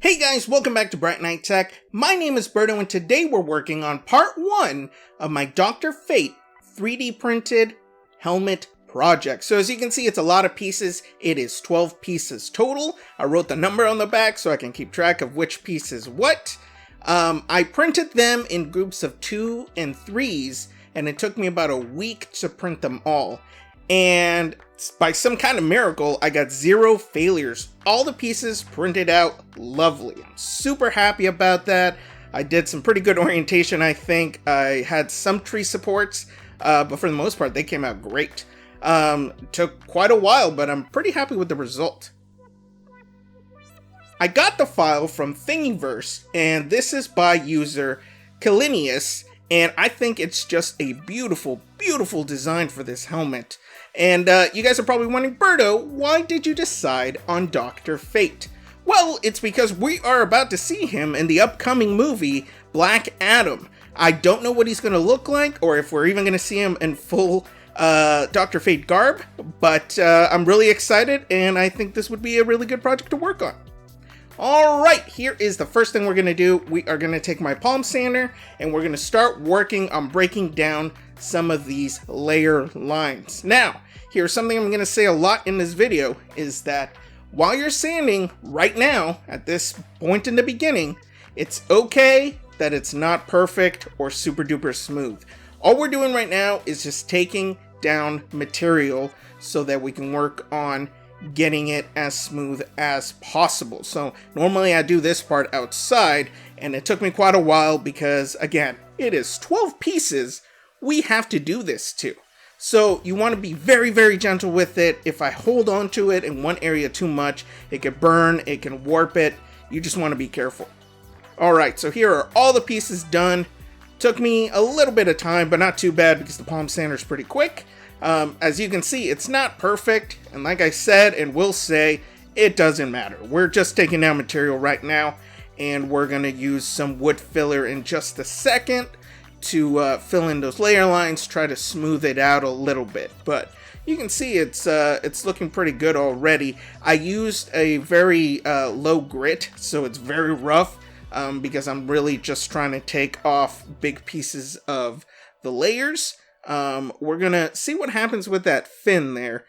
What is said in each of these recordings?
Hey guys, welcome back to brightnighttech. My name is Berto and today we're working on part 1 of my Dr. Fate 3D printed helmet project. So as you can see, it's a lot of pieces. It is 12 pieces total. I wrote the number on the back so I can keep track of which piece is what. I printed them in groups of 2 and 3s and it took me about a week to print them all. And by some kind of miracle, I got 0 failures. All the pieces printed out lovely. I'm super happy about that. I did some pretty good orientation, I think. I had some tree supports, but for the most part, they came out great. Took quite a while, but I'm pretty happy with the result. I got the file from Thingiverse, and this is by user Kalinius, and I think it's just a beautiful, beautiful design for this helmet. And you guys are probably wondering, Berto, why did you decide on Dr. Fate? Well, it's because we are about to see him in the upcoming movie, Black Adam. I don't know what he's going to look like, or if we're even going to see him in full Dr. Fate garb, but I'm really excited, and I think this would be a really good project to work on. Alright, here is the first thing we're going to do. We are going to take my palm sander, and we're going to start working on breaking down some of these layer lines. Now, here's something I'm going to say a lot in this video, is that while you're sanding right now, at this point in the beginning, it's okay that it's not perfect or super duper smooth. All we're doing right now is just taking down material so that we can work on getting it as smooth as possible. So normally I do this part outside, and it took me quite a while because, again, it is 12 pieces we have to do this to. So you want to be very, very gentle with it. If I hold on to it in one area too much, it can burn, it can warp it. You just want to be careful. Alright, so here are all the pieces done. Took me a little bit of time, but not too bad because the palm sander is pretty quick. As you can see, it's not perfect, and like I said and will say, it doesn't matter. We're just taking down material right now, and we're going to use some wood filler in just a second to fill in those layer lines, try to smooth it out a little bit. But you can see it's looking pretty good already. I used a very low grit, so it's very rough, because I'm really just trying to take off big pieces of the layers. We're gonna see what happens with that fin there.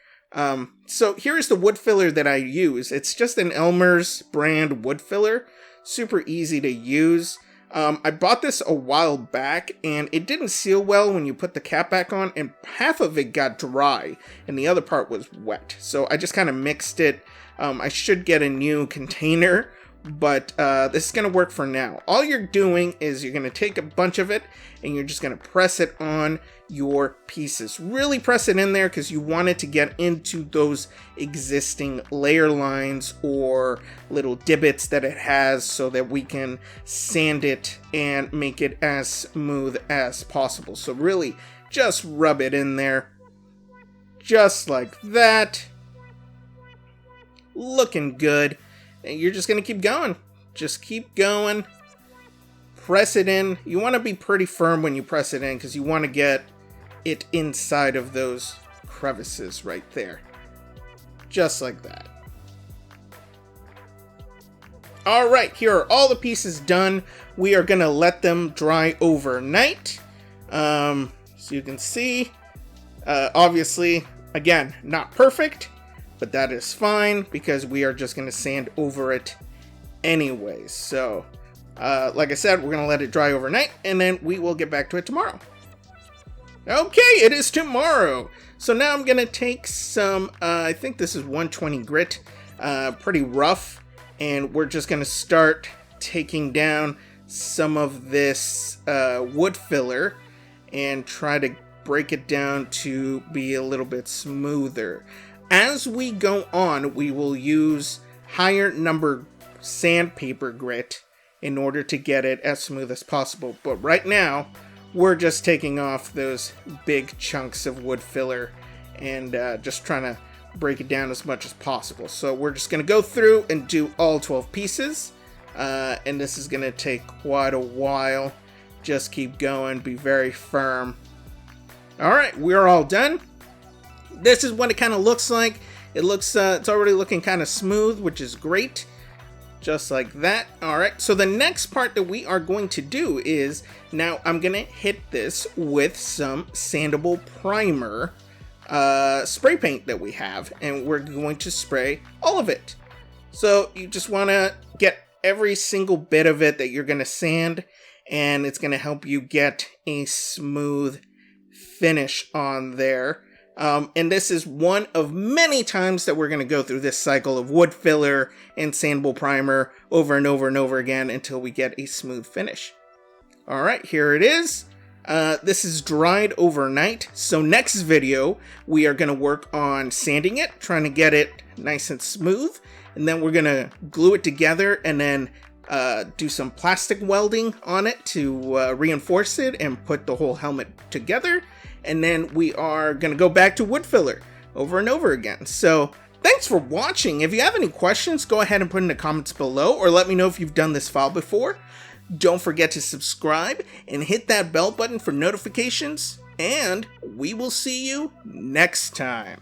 So here's the wood filler that I use. It's just an Elmer's brand wood filler. Super easy to use. I bought this a while back, and it didn't seal well when you put the cap back on, and half of it got dry, and the other part was wet. So I just kind of mixed it. I should get a new container, but this is going to work for now. All you're doing is you're going to take a bunch of it, and you're just going to press it on your pieces. Really press it in there because you want it to get into those existing layer lines or little divots that it has so that we can sand it and make it as smooth as possible. So really just rub it in there just like that. Looking good. And you're just going to keep going. Just keep going. Press it in. You want to be pretty firm when you press it in because you want to get it inside of those crevices right there. Just like that. Alright, here are all the pieces done. We are going to let them dry overnight. So you can see, obviously, again, not perfect, but that is fine because we are just going to sand over it anyways. So, like I said, we're going to let it dry overnight, and then we will get back to it tomorrow. Okay, it is tomorrow. So now I'm going to take some, I think this is 120 grit, pretty rough, and we're just going to start taking down some of this wood filler and try to break it down to be a little bit smoother. As we go on, we will use higher number sandpaper grit in order to get it as smooth as possible. But right now, we're just taking off those big chunks of wood filler and just trying to break it down as much as possible. So we're just going to go through and do all 12 pieces. And this is going to take quite a while. Just keep going, be very firm. Alright, we're all done. This is what it kind of looks like. It looks, it's already looking kind of smooth, which is great. just like that. All right, so the next part that we are going to do is, now I'm gonna hit this with some sandable primer spray paint that we have, and we're going to spray all of it. So you just want to get every single bit of it that you're going to sand, and it's going to help you get a smooth finish on there. And this is one of many times that we're going to go through this cycle of wood filler and sandable primer over and over and over again until we get a smooth finish. All right, here it is. This is dried overnight. So next video, we are going to work on sanding it, trying to get it nice and smooth. And then we're going to glue it together and then do some plastic welding on it to reinforce it and put the whole helmet together. And then we are going to go back to wood filler over and over again. So thanks for watching. If you have any questions, go ahead and put in the comments below, or let me know if you've done this file before. Don't forget to subscribe and hit that bell button for notifications, and we will see you next time.